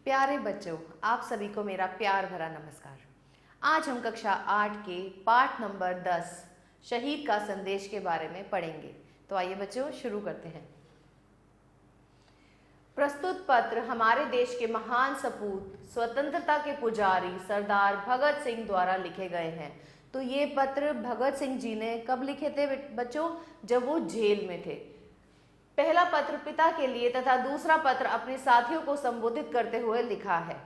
प्यारे बच्चों, आप सभी को मेरा प्यार भरा नमस्कार। आज हम कक्षा 8 के पाठ नंबर 10 शहीद का संदेश के बारे में पढ़ेंगे। तो आइए बच्चों शुरू करते हैं। प्रस्तुत पत्र हमारे देश के महान सपूत, स्वतंत्रता के पुजारी सरदार भगत सिंह द्वारा लिखे गए हैं। तो ये पत्र भगत सिंह जी ने कब लिखे थे बच्चों? जब वो जेल में थे। पहला पत्र पिता के लिए तथा दूसरा पत्र अपने साथियों को संबोधित करते हुए लिखा है।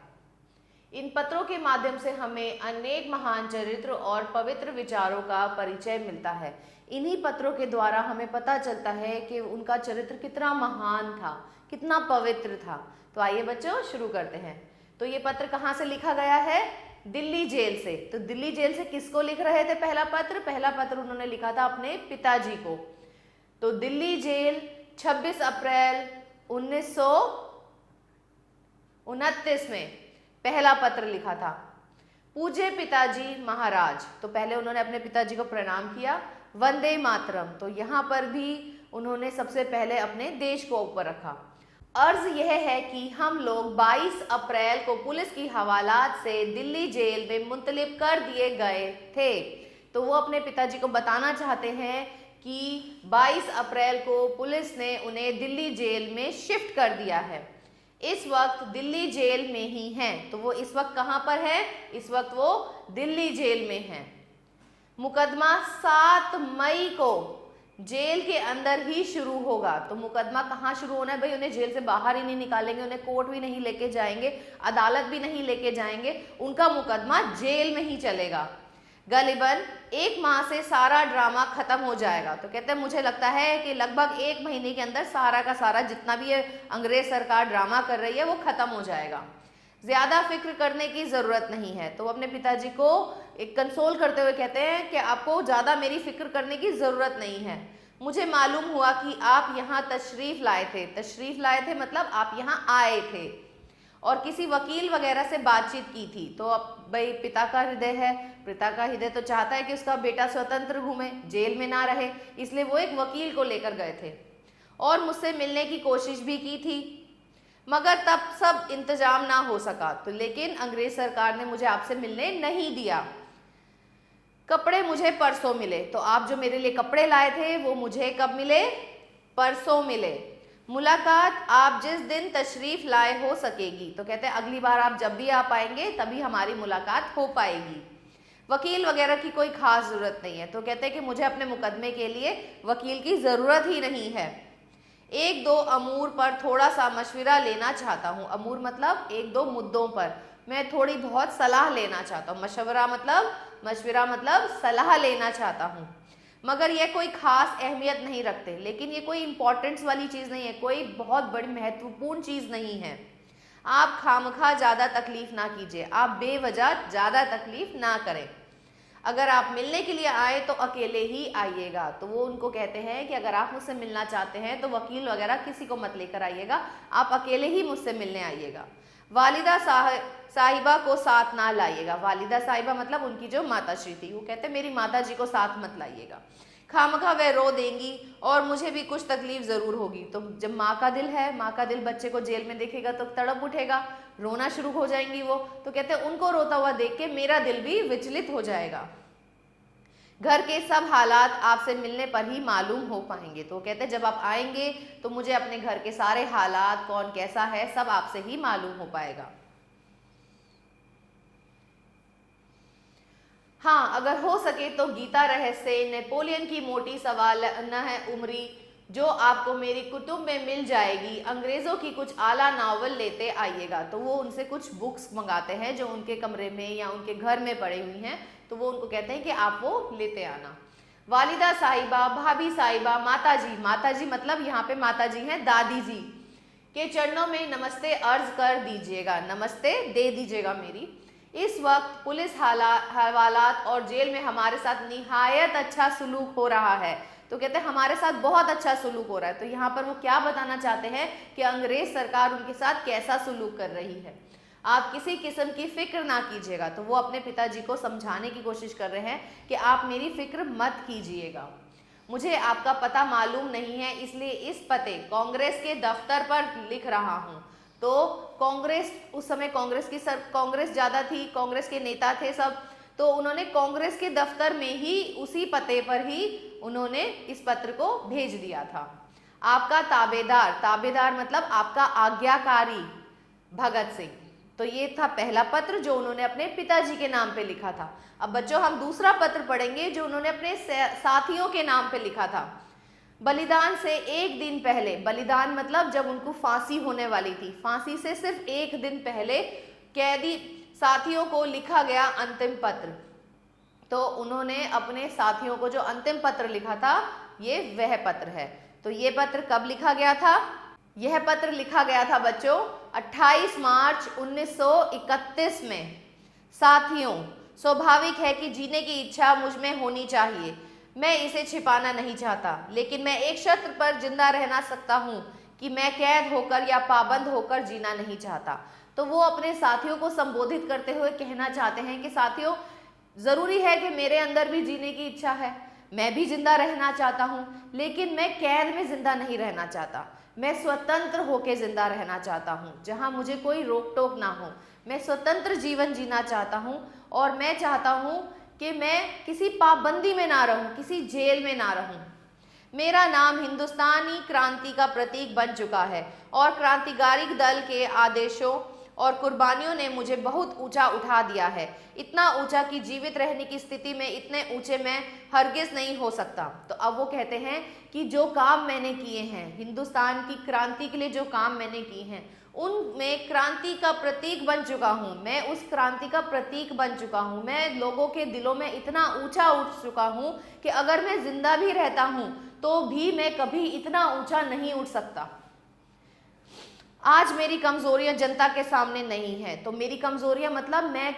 इन पत्रों के माध्यम से हमें अनेक महान चरित्र और पवित्र विचारों का परिचय मिलता है। इन्हीं पत्रों के द्वारा हमें पता चलता है कि उनका चरित्र कितना महान था, कितना पवित्र था। तो आइए बच्चों शुरू करते हैं। तो ये पत्र कहाँ से लिखा गया है? दिल्ली जेल से। तो दिल्ली जेल से किसको लिख रहे थे पहला पत्र उन्होंने लिखा था अपने पिताजी को। तो दिल्ली जेल 26 अप्रैल 1929 में पहला पत्र लिखा था। पूज्य पिताजी महाराज, तो पहले उन्होंने अपने पिताजी को प्रणाम किया। वंदे मातरम, तो यहाँ पर भी उन्होंने सबसे पहले अपने देश को ऊपर रखा। अर्ज यह है कि हम लोग 22 अप्रैल को पुलिस की हवालात से दिल्ली जेल में मुंतलिब कर दिए गए थे। तो वो अपने पिताजी को बताना चाहते हैं कि 22 अप्रैल को पुलिस ने उन्हें दिल्ली जेल में शिफ्ट कर दिया है। इस वक्त दिल्ली जेल में ही हैं। तो वो इस वक्त कहाँ पर है? इस वक्त वो दिल्ली जेल में हैं। मुकदमा 7 मई को जेल के अंदर ही शुरू होगा। तो मुकदमा कहाँ शुरू होना है भाई? उन्हें जेल से बाहर ही नहीं निकालेंगे, उन्हें कोर्ट भी नहीं लेके जाएंगे, अदालत भी नहीं लेके जाएंगे, उनका मुकदमा जेल में ही चलेगा। गलीबन 1 माह से सारा ड्रामा खत्म हो जाएगा। तो कहते हैं मुझे लगता है कि लगभग 1 महीने के अंदर सारा का सारा जितना भी ये अंग्रेज सरकार ड्रामा कर रही है वो खत्म हो जाएगा। ज्यादा फिक्र करने की जरूरत नहीं है। तो अपने पिताजी को एक कंसोल करते हुए कहते हैं कि आपको ज्यादा मेरी फिक्र करने की जरूरत नहीं है। मुझे मालूम हुआ कि आप यहाँ तशरीफ लाए थे मतलब आप यहाँ आए थे और किसी वकील वगैरह से बातचीत की थी। तो अब भाई पिता का हृदय तो चाहता है कि उसका बेटा स्वतंत्र घूमे, जेल में ना रहे, इसलिए वो एक वकील को लेकर गए थे और मुझसे मिलने की कोशिश भी की थी, मगर तब सब इंतजाम ना हो सका। तो लेकिन अंग्रेज सरकार ने मुझे आपसे मिलने नहीं दिया। कपड़े मुझे परसों मिले। तो आप जो मेरे लिए कपड़े लाए थे वो मुझे कब मिले? परसों मिले। मुलाकात आप जिस दिन तशरीफ लाए हो सकेगी। तो कहते हैं अगली बार आप जब भी आ पाएंगे तभी हमारी मुलाकात हो पाएगी। वकील वगैरह की कोई खास जरूरत नहीं है। तो कहते हैं कि मुझे अपने मुकदमे के लिए वकील की जरूरत ही नहीं है। 1-2 अमूर पर थोड़ा सा मशविरा लेना चाहता हूँ। अमूर मतलब 1-2 मुद्दों पर मैं थोड़ी बहुत सलाह लेना चाहता हूँ। मशविरा मतलब सलाह लेना चाहता हूँ, मगर यह कोई खास अहमियत नहीं रखते। लेकिन ये कोई इंपॉर्टेंस वाली चीज़ नहीं है, कोई बहुत बड़ी महत्वपूर्ण चीज़ नहीं है। आप खामखा ज़्यादा तकलीफ ना कीजिए, आप बेवजह ज़्यादा तकलीफ ना करें। अगर आप मिलने के लिए आए तो अकेले ही आइएगा। तो वो उनको कहते हैं कि अगर आप मुझसे मिलना चाहते हैं तो वकील वगैरह किसी को मत लेकर आइएगा, आप अकेले ही मुझसे मिलने आइएगा। वालिदा साहिबा को साथ ना लाइएगा। वालिदा साहिबा मतलब उनकी जो माताश्री थी। वो कहते हैं मेरी माताजी को साथ मत लाइएगा, खामखा वह रो देंगी और मुझे भी कुछ तकलीफ जरूर होगी। तो जब माँ का दिल बच्चे को जेल में देखेगा तो तड़प उठेगा, रोना शुरू हो जाएंगी वो। तो कहते हैं उनको रोता हुआ देख के मेरा दिल भी विचलित हो जाएगा। घर के सब हालात आपसे मिलने पर ही मालूम हो पाएंगे। तो कहते हैं जब आप आएंगे तो मुझे अपने घर के सारे हालात, कौन कैसा है, सब आपसे ही मालूम हो पाएगा। हाँ, अगर हो सके तो गीता रहस्य, नेपोलियन की मोटी सवालना है उमरी जो आपको मेरी कुतुब में मिल जाएगी, अंग्रेजों की कुछ आला नावल लेते आइएगा। तो वो उनसे कुछ बुक्स मंगाते हैं जो उनके कमरे में या उनके घर में पड़ी हुई हैं। तो वो उनको कहते हैं कि आप वो लेते आना। वालिदा साहिबा, भाभी साहिबा, माताजी मतलब यहाँ पे माताजी हैं दादी जी के चरणों में नमस्ते अर्ज कर दीजिएगा, नमस्ते दे दीजिएगा मेरी। इस वक्त पुलिस हवालात और जेल में हमारे साथ निहायत अच्छा सुलूक हो रहा है। तो कहते हैं हमारे साथ बहुत अच्छा सुलूक हो रहा है। तो यहाँ पर वो क्या बताना चाहते हैं कि अंग्रेज सरकार उनके साथ कैसा सुलूक कर रही है। आप किसी किस्म की फिक्र ना कीजिएगा। तो वो अपने पिताजी को समझाने की कोशिश कर रहे हैं कि आप मेरी फिक्र मत कीजिएगा। मुझे आपका पता मालूम नहीं है, इसलिए इस पते कांग्रेस के दफ्तर पर लिख रहा हूँ। तो कांग्रेस, उस समय कांग्रेस ज़्यादा थी, कांग्रेस के नेता थे सब, तो उन्होंने कांग्रेस के दफ्तर में ही उसी पते पर ही उन्होंने इस पत्र को भेज दिया था। आपका ताबेदार, ताबेदार मतलब आपका आज्ञाकारी, भगत सिंह। तो ये था पहला पत्र जो उन्होंने अपने पिताजी के नाम पे लिखा था। अब बच्चों हम दूसरा पत्र पढ़ेंगे जो उन्होंने अपने साथियों के नाम पे लिखा था। बलिदान से एक दिन पहले, बलिदान मतलब जब उनको फांसी होने वाली थी, फांसी से सिर्फ एक दिन पहले कैदी साथियों को लिखा गया अंतिम पत्र। तो उन्होंने अपने साथियों को जो अंतिम पत्र लिखा था ये वह पत्र है। तो ये पत्र कब लिखा गया था? यह पत्र लिखा गया था बच्चों 28 मार्च 1931 में। साथियों, स्वाभाविक है कि जीने की इच्छा मुझ में होनी चाहिए, मैं इसे छिपाना नहीं चाहता, लेकिन मैं एक शर्त पर जिंदा रहना सकता हूँ कि मैं कैद होकर या पाबंद होकर जीना नहीं चाहता। तो वो अपने साथियों को संबोधित करते हुए कहना चाहते हैं कि साथियों, जरूरी है कि मेरे अंदर भी जीने की इच्छा है, मैं भी जिंदा रहना चाहता हूँ, लेकिन मैं कैद में जिंदा नहीं रहना चाहता, मैं स्वतंत्र होकर जिंदा रहना चाहता हूँ, जहाँ मुझे कोई रोक टोक ना हो। मैं स्वतंत्र जीवन जीना चाहता हूँ और मैं चाहता हूँ कि मैं किसी पाबंदी में ना रहूं, किसी जेल में ना रहूं। मेरा नाम हिंदुस्तानी क्रांति का प्रतीक बन चुका है और क्रांतिकारी दल के आदेशों और कुर्बानियों ने मुझे बहुत ऊंचा उठा दिया है, इतना ऊंचा कि जीवित रहने की स्थिति में इतने ऊंचे मैं हरगिज नहीं हो सकता। तो अब वो कहते हैं कि जो काम मैंने किए हैं, हिंदुस्तान की क्रांति के लिए जो काम मैंने किए हैं, उनमें क्रांति का प्रतीक बन चुका हूँ, मैं उस क्रांति का प्रतीक बन चुका हूँ, मैं लोगों के दिलों में इतना ऊंचा उठ चुका हूँ कि अगर मैं जिंदा भी रहता हूँ तो भी मैं कभी इतना ऊंचा नहीं उठ सकता। आज मेरी कमजोरियां जनता के सामने नहीं है। तो मेरी कमजोरियां मतलब मैं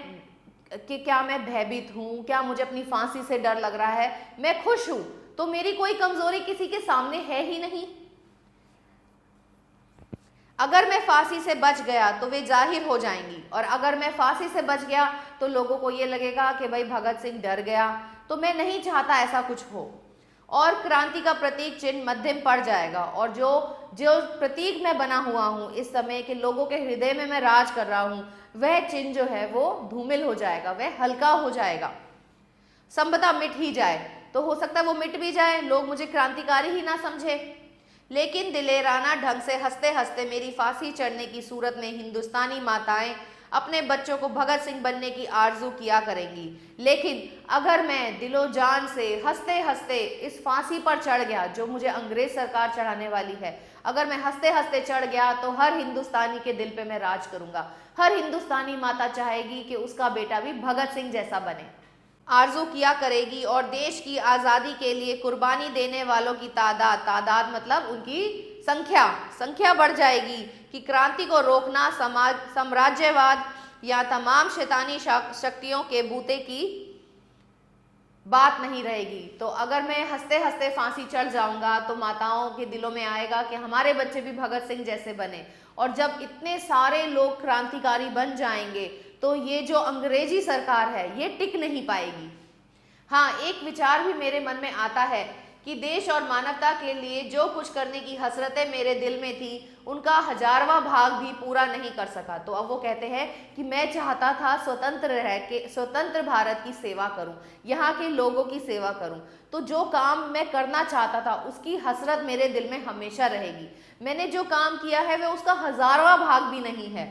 कि क्या मैं भयभीत हूँ, क्या मुझे अपनी फांसी से डर लग रहा है, मैं खुश हूँ, तो मेरी कोई कमजोरी किसी के सामने है ही नहीं। अगर मैं फांसी से बच गया तो वे जाहिर हो जाएंगी, और अगर मैं फांसी से बच गया तो लोगों को ये लगेगा कि भाई भगत सिंह डर गया। तो मैं नहीं चाहता ऐसा कुछ हो, और क्रांति का प्रतीक चिन्ह मध्यम पड़ जाएगा, और जो जो प्रतीक मैं बना हुआ हूँ इस समय के लोगों के हृदय में मैं राज कर रहा हूँ, वह चिन्ह जो है वो धूमिल हो जाएगा, वह हल्का हो जाएगा, संभवतः मिट ही जाए। तो हो सकता है वो मिट भी जाए, लोग मुझे क्रांतिकारी ही ना समझे, लेकिन दिलेराना ढंग से हंसते हंसते मेरी फांसी चढ़ने की सूरत में हिंदुस्तानी माताएं अपने बच्चों को भगत सिंह बनने की आरजू किया करेंगी। लेकिन अगर मैं दिलो जान से हंसते हंसते इस फांसी पर चढ़ गया जो मुझे अंग्रेज सरकार चढ़ाने वाली है, अगर मैं हंसते हंसते चढ़ गया तो हर हिंदुस्तानी के दिल पे मैं राज करूंगा। हर हिंदुस्तानी माता चाहेगी कि उसका बेटा भी भगत सिंह जैसा बने, आरजू किया करेगी, और देश की आज़ादी के लिए कुर्बानी देने वालों की तादाद मतलब उनकी संख्या बढ़ जाएगी कि क्रांति को रोकना साम्राज्यवाद या तमाम शैतानी शक्तियों के बूते की बात नहीं रहेगी। तो अगर मैं हंसते हंसते फांसी चढ़ जाऊंगा तो माताओं के दिलों में आएगा कि हमारे बच्चे भी भगत सिंह जैसे बने, और जब इतने सारे लोग क्रांतिकारी बन जाएंगे तो ये जो अंग्रेजी सरकार है ये टिक नहीं पाएगी। हाँ, एक विचार भी मेरे मन में आता है कि देश और मानवता के लिए जो कुछ करने की हसरतें मेरे दिल में थी उनका 1000वां भाग भी पूरा नहीं कर सका। तो अब वो कहते हैं कि मैं चाहता था स्वतंत्र रह के स्वतंत्र भारत की सेवा करूं, यहाँ के लोगों की सेवा करूं। तो जो काम मैं करना चाहता था उसकी हसरत मेरे दिल में हमेशा रहेगी। मैंने जो काम किया है वह उसका 1000वां भाग भी नहीं है।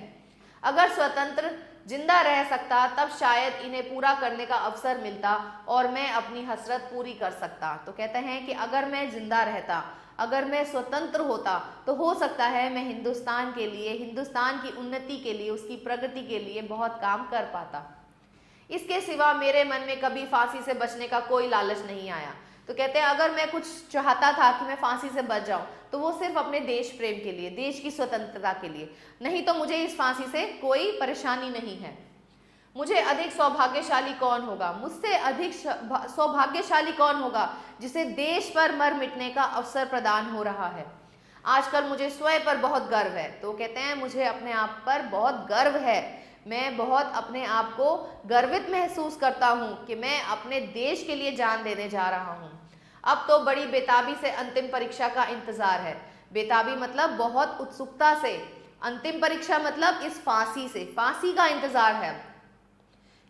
अगर स्वतंत्र जिंदा रह सकता तब शायद इन्हें पूरा करने का अवसर मिलता और मैं अपनी हसरत पूरी कर सकता। तो कहते हैं कि अगर मैं जिंदा रहता, अगर मैं स्वतंत्र होता तो हो सकता है मैं हिंदुस्तान के लिए, हिंदुस्तान की उन्नति के लिए, उसकी प्रगति के लिए बहुत काम कर पाता। इसके सिवा मेरे मन में कभी फांसी से बचने का कोई लालच नहीं आया। तो कहते हैं अगर मैं कुछ चाहता था कि मैं फांसी से बच जाऊं तो वो सिर्फ अपने देश प्रेम के लिए, देश की स्वतंत्रता के लिए, नहीं तो मुझे इस फांसी से कोई परेशानी नहीं है। मुझे अधिक सौभाग्यशाली कौन होगा, मुझसे अधिक सौभाग्यशाली कौन होगा जिसे देश पर मर मिटने का अवसर प्रदान हो रहा है। आजकल मुझे स्वयं पर बहुत गर्व है। तो कहते हैं मुझे अपने आप पर बहुत गर्व है, मैं बहुत अपने आप को गर्वित महसूस करता हूँ कि मैं अपने देश के लिए जान देने जा रहा हूँ। अब तो बड़ी बेताबी से अंतिम परीक्षा का इंतजार है। बेताबी मतलब बहुत उत्सुकता से, अंतिम परीक्षा मतलब इस फांसी से, फांसी का इंतजार है,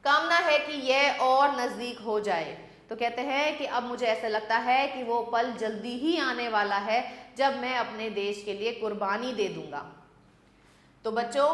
कामना है कि यह और नजदीक हो जाए। तो कहते हैं कि अब मुझे ऐसा लगता है कि वो पल जल्दी ही आने वाला है जब मैं अपने देश के लिए कुर्बानी दे दूंगा। तो बच्चों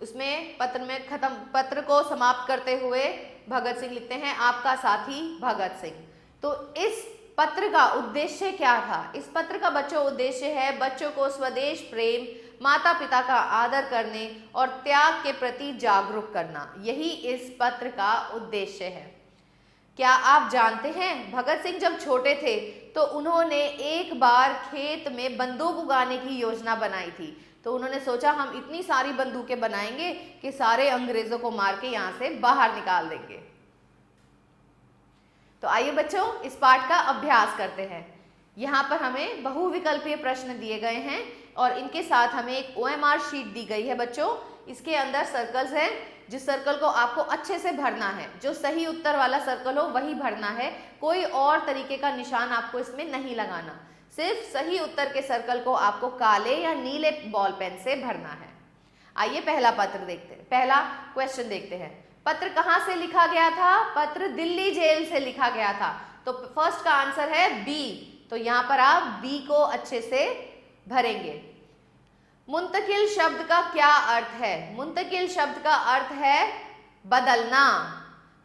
उसमें पत्र को समाप्त करते हुए भगत सिंह लिखते हैं, आपका साथी भगत सिंह। तो इस पत्र का उद्देश्य क्या था? इस पत्र का बच्चों उद्देश्य है बच्चों को स्वदेश प्रेम, माता पिता का आदर करने और त्याग के प्रति जागरूक करना, यही इस पत्र का उद्देश्य है। क्या आप जानते हैं भगत सिंह जब छोटे थे तो उन्होंने एक बार खेत में बंदूक उगाने की योजना बनाई थी। तो उन्होंने सोचा हम इतनी सारी बंदूकें बनाएंगे कि सारे अंग्रेजों को मार के यहाँ से बाहर निकाल देंगे। तो आइए बच्चों इस पाठ का अभ्यास करते हैं। यहाँ पर हमें बहुविकल्पीय प्रश्न दिए गए हैं और इनके साथ हमें एक OMR शीट दी गई है बच्चों। इसके अंदर सर्कल्स हैं, जिस सर्कल को आपको अच्छे से भरना है, जो सही उत्तर वाला सर्कल हो वही भरना है, कोई और तरीके का निशान आपको इसमें नहीं लगाना, सिर्फ सही उत्तर के सर्कल को आपको काले या नीले बॉल पेन से भरना है। आइए पहला पत्र देखते हैं, पहला क्वेश्चन देखते हैं। पत्र कहाँ से लिखा गया था? पत्र दिल्ली जेल से लिखा गया था। तो फर्स्ट का आंसर है बी। तो यहाँ पर आप बी को अच्छे से भरेंगे। मुंतकिल शब्द का क्या अर्थ है? मुंतकिल शब्द का अर्थ है बदलना।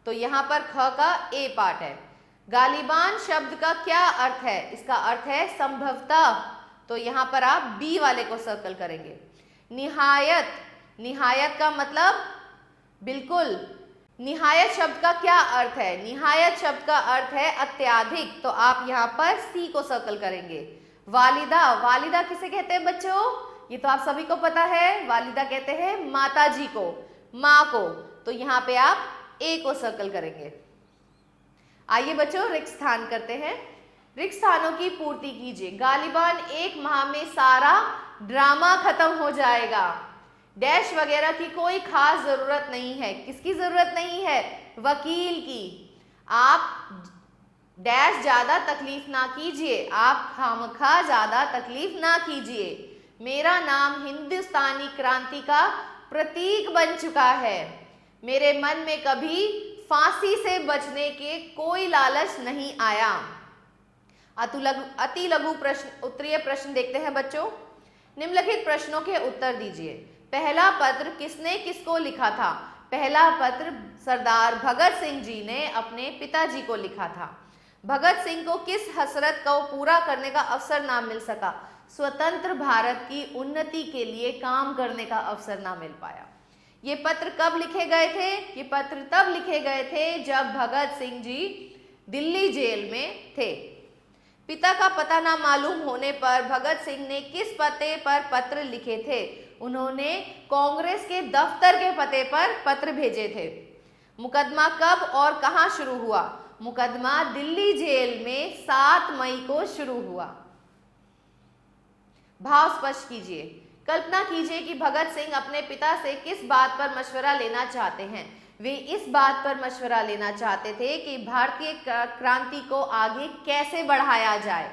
तो यहाँ पर ख का ए पार्ट है। गालिबान शब्द का क्या अर्थ है? इसका अर्थ है संभवतः। तो यहाँ पर आप बी वाले को सर्कल करेंगे। निहायत, निहायत का मतलब बिल्कुल। निहायत शब्द का क्या अर्थ है? निहायत शब्द का अर्थ है अत्यधिक। तो आप यहाँ पर सी को सर्कल करेंगे। वालिदा, वालिदा किसे कहते हैं बच्चों? ये तो आप सभी को पता है, वालिदा कहते हैं माता जी को, माँ को। तो यहाँ पे आप ए को सर्कल करेंगे। आइए बच्चों रिक्त स्थान करते हैं। रिक्त स्थानों की पूर्ति कीजिए। गालिबान 1 माह में सारा ड्रामा खत्म हो जाएगा। डैश वगैरह की कोई खास जरूरत नहीं है। किसकी जरूरत नहीं है? वकील की। आप डैश ज्यादा तकलीफ ना कीजिए, आप खामखा ज्यादा तकलीफ ना कीजिए। मेरा नाम हिंदुस्तानी क्रांति का प्रतीक बन चुका है। मेरे मन में कभी फांसी से बचने के कोई लालच नहीं आया। अति लघु प्रश्न, उत्तरीय प्रश्न देखते हैं बच्चों। निम्नलिखित प्रश्नों के उत्तर दीजिए। पहला पत्र किसने किसको लिखा था? पहला पत्र सरदार भगत सिंह जी ने अपने पिताजी को लिखा था। भगत सिंह को किस हसरत को पूरा करने का अवसर ना मिल सका? स्वतंत्र भारत की उन्नति के लिए काम करने का अवसर ना मिल पाया। ये पत्र कब लिखे गए थे? ये पत्र तब लिखे गए थे जब भगत सिंह जी दिल्ली जेल में थे। पिता का पता ना मालूम होने पर भगत सिंह ने किस पते पर पत्र लिखे थे? उन्होंने कांग्रेस के दफ्तर के पते पर पत्र भेजे थे। मुकदमा कब और कहां शुरू हुआ? मुकदमा दिल्ली जेल में 7 मई को शुरू हुआ। भाव स्पष्ट कीजिए। कल्पना कीजिए कि भगत सिंह अपने पिता से किस बात पर मशवरा लेना चाहते हैं। वे इस बात पर मशवरा लेना चाहते थे कि भारतीय क्रांति को आगे कैसे बढ़ाया जाए।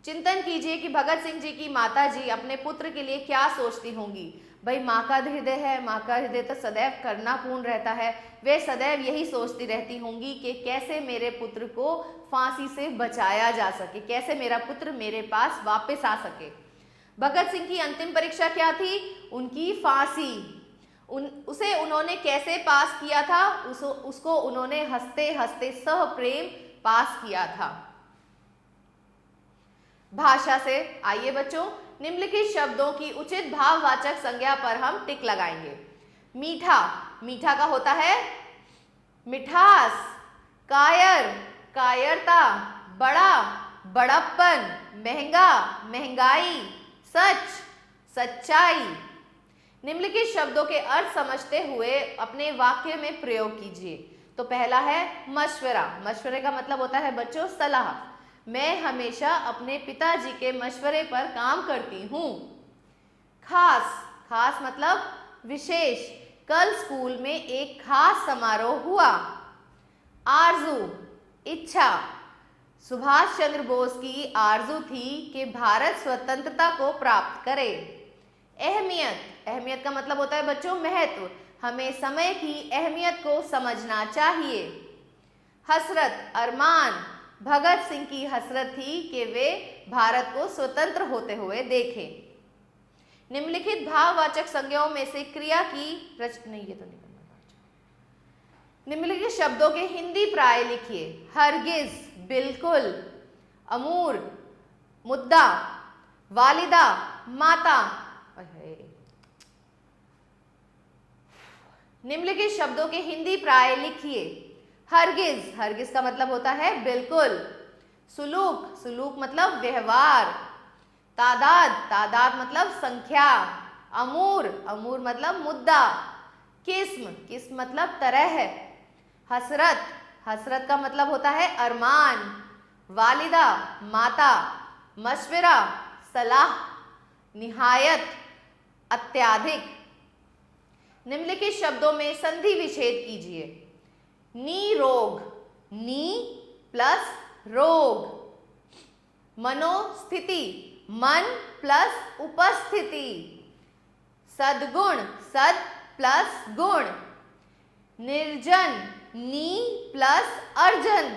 चिंतन कीजिए कि भगत सिंह जी की माता जी अपने पुत्र के लिए क्या सोचती होंगी। भाई माँ का हृदय है, माँ का हृदय तो सदैव करुणापूर्ण रहता है। वे सदैव यही सोचती रहती होंगी कि कैसे मेरे पुत्र को फांसी से बचाया जा सके, कैसे मेरा पुत्र मेरे पास वापस आ सके। भगत सिंह की अंतिम परीक्षा क्या थी? उनकी फांसी। उसे उन्होंने कैसे पास किया था? उसको उन्होंने हंसते हंसते सह प्रेम पास किया था। भाषा से आइए बच्चों, निम्नलिखित शब्दों की उचित भाववाचक संज्ञा पर हम टिक लगाएंगे। मीठा, मीठा का होता है मिठास। कायर, कायरता। बड़ा, बड़प्पन। महंगा, महंगाई। सच, सच्चाई। निम्नलिखित शब्दों के अर्थ समझते हुए अपने वाक्य में प्रयोग कीजिए। तो पहला है मशवरा। मशवरे का मतलब होता है बच्चों सलाह। मैं हमेशा अपने पिताजी के मशवरे पर काम करती हूँ। खास, खास मतलब विशेष। कल स्कूल में एक खास समारोह हुआ। आरजू, इच्छा। सुभाष चंद्र बोस की आरजू थी कि भारत स्वतंत्रता को प्राप्त करे। अहमियत, अहमियत का मतलब होता है बच्चों महत्व, हमें समय की अहमियत को समझना चाहिए। हसरत, अरमान, भगत सिंह की हसरत थी कि वे भारत को स्वतंत्र होते हुए देखें। निम्नलिखित भाववाचक संज्ञाओं में से क्रिया की नहीं, ये तो नहीं करना। निम्नलिखित शब्दों के हिंदी प्राय लिखिए। हरगिज, बिल्कुल, अमूर, मुद्दा, वालिदा, माता। निम्नलिखित शब्दों के हिंदी प्राय लिखिए। हरगिज, हरगिज का मतलब होता है बिल्कुल। सुलूक, सुलूक मतलब व्यवहार। तादाद, तादाद मतलब संख्या। अमूर, अमूर मतलब मुद्दा। किस्म, किस्म मतलब तरह। हसरत, हसरत का मतलब होता है अरमान। वालिदा, माता। मशवरा, सलाह। निहायत, अत्याधिक। निम्नलिखित शब्दों में संधि विच्छेद कीजिए। नी रोग, नी प्लस रोग। मनोस्थिति, मन प्लस उपस्थिति। सद्गुण, सद प्लस गुण। निर्जन, नी प्लस अर्जन।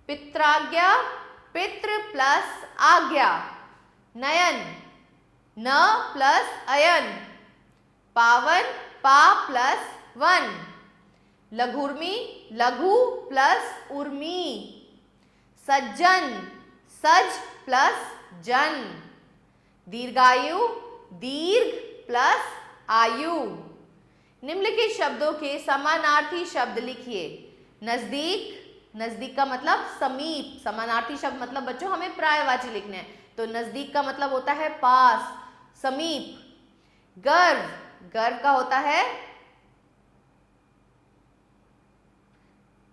पित्राज्ञा, पितृ प्लस आज्ञा। नयन, न प्लस अयन। पावन, पा प्लस वन। लघुर्मी, लघु प्लस उर्मी। सज्जन, सज प्लस जन। दीर्घायु, दीर्घ प्लस आयु। निम्नलिखित शब्दों के समानार्थी शब्द लिखिए। नजदीक, नजदीक का मतलब समीप। समानार्थी शब्द मतलब बच्चों हमें पर्यायवाची लिखने हैं, तो नजदीक का मतलब होता है पास, समीप। गर्व, गर्व का होता है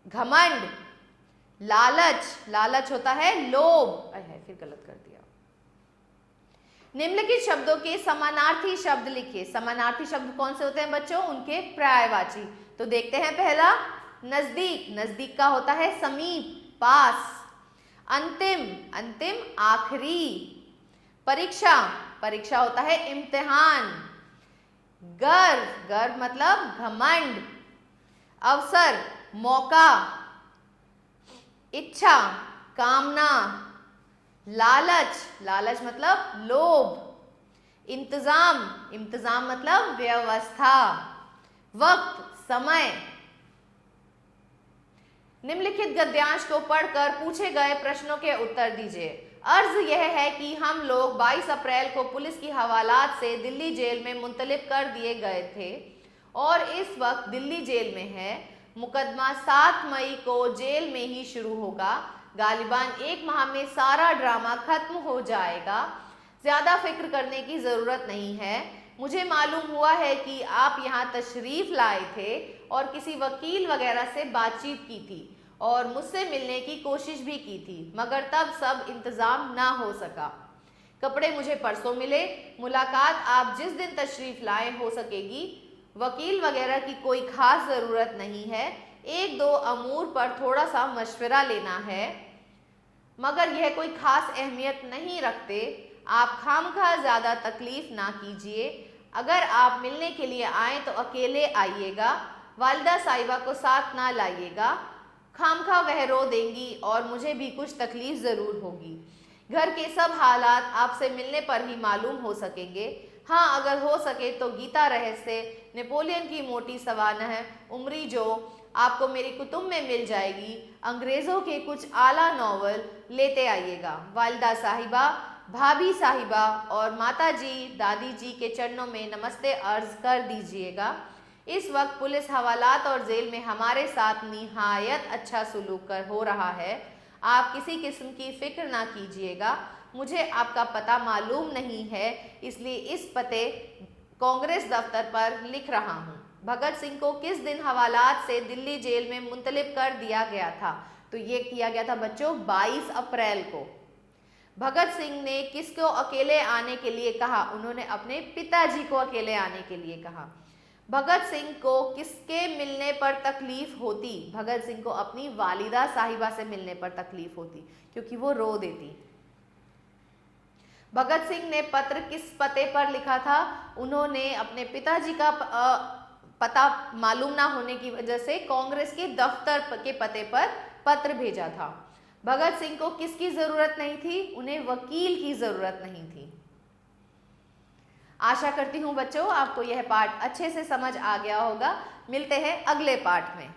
घमंड। लालच, लालच होता है लोभ। फिर गलत कर दिया। निम्नलिखित शब्दों के समानार्थी शब्द लिखिए। समानार्थी शब्द कौन से होते हैं बच्चों? उनके पर्यायवाची। तो देखते हैं पहला, नजदीक, नजदीक का होता है समीप, पास। अंतिम, अंतिम आखिरी। परीक्षा, परीक्षा होता है इम्तिहान। गर्व, गर्व मतलब घमंड। अवसर, मौका। इच्छा, कामना। लालच, लालच मतलब लोभ। इंतजाम, इंतजाम मतलब व्यवस्था। वक्त, समय। निम्नलिखित गद्यांश को पढ़कर पूछे गए प्रश्नों के उत्तर दीजिए। अर्ज यह है कि हम लोग 22 अप्रैल को पुलिस की हवालात से दिल्ली जेल में मुंतलिब कर दिए गए थे और इस वक्त दिल्ली जेल में है। मुकदमा 7 मई को जेल में ही शुरू होगा। गालिबान 1 माह में सारा ड्रामा खत्म हो जाएगा। ज्यादा फिक्र करने की जरूरत नहीं है। मुझे मालूम हुआ है कि आप यहाँ तशरीफ लाए थे और किसी वकील वगैरह से बातचीत की थी और मुझसे मिलने की कोशिश भी की थी, मगर तब सब इंतजाम ना हो सका। कपड़े मुझे परसों मिले। मुलाकात आप जिस दिन तशरीफ लाए हो सकेगी। वकील वगैरह की कोई खास ज़रूरत नहीं है। 1-2 अमूर पर थोड़ा सा मशवरा लेना है, मगर यह कोई खास अहमियत नहीं रखते। आप खामखा ज़्यादा तकलीफ ना कीजिए। अगर आप मिलने के लिए आए तो अकेले आइएगा, वालिदा साहिबा को साथ ना लाइएगा। खामखा वह रो देंगी और मुझे भी कुछ तकलीफ ज़रूर होगी। घर के सब हालात आपसे मिलने पर ही मालूम हो सकेंगे। हाँ, अगर हो सके तो गीता रहस्य, नेपोलियन की मोटी सवानह उमरी जो आपको मेरी कुतुब में मिल जाएगी, अंग्रेज़ों के कुछ आला नॉवल लेते आइएगा। वालिदा साहिबा, भाभी साहिबा और माता जी, दादी जी के चरणों में नमस्ते अर्ज कर दीजिएगा। इस वक्त पुलिस हवालात और जेल में हमारे साथ निहायत अच्छा सलूक हो रहा है। आप किसी किस्म की फिक्र ना कीजिएगा। मुझे आपका पता मालूम नहीं है, इसलिए इस पते कांग्रेस दफ्तर पर लिख रहा हूँ। भगत सिंह को किस दिन हवालात से दिल्ली जेल में मुंतलिब कर दिया गया था? तो ये किया गया था बच्चों 22 अप्रैल को। भगत सिंह ने किसको अकेले आने के लिए कहा? उन्होंने अपने पिताजी को अकेले आने के लिए कहा। भगत सिंह को किसके मिलने पर तकलीफ होती? भगत सिंह को अपनी वालिदा साहिबा से मिलने पर तकलीफ होती, क्योंकि वो रो देती। भगत सिंह ने पत्र किस पते पर लिखा था? उन्होंने अपने पिताजी का पता मालूम ना होने की वजह से कांग्रेस के दफ्तर के पते पर पत्र भेजा था। भगत सिंह को किसकी जरूरत नहीं थी? उन्हें वकील की जरूरत नहीं थी। आशा करती हूं बच्चों आपको यह पाठ अच्छे से समझ आ गया होगा। मिलते हैं अगले पाठ में।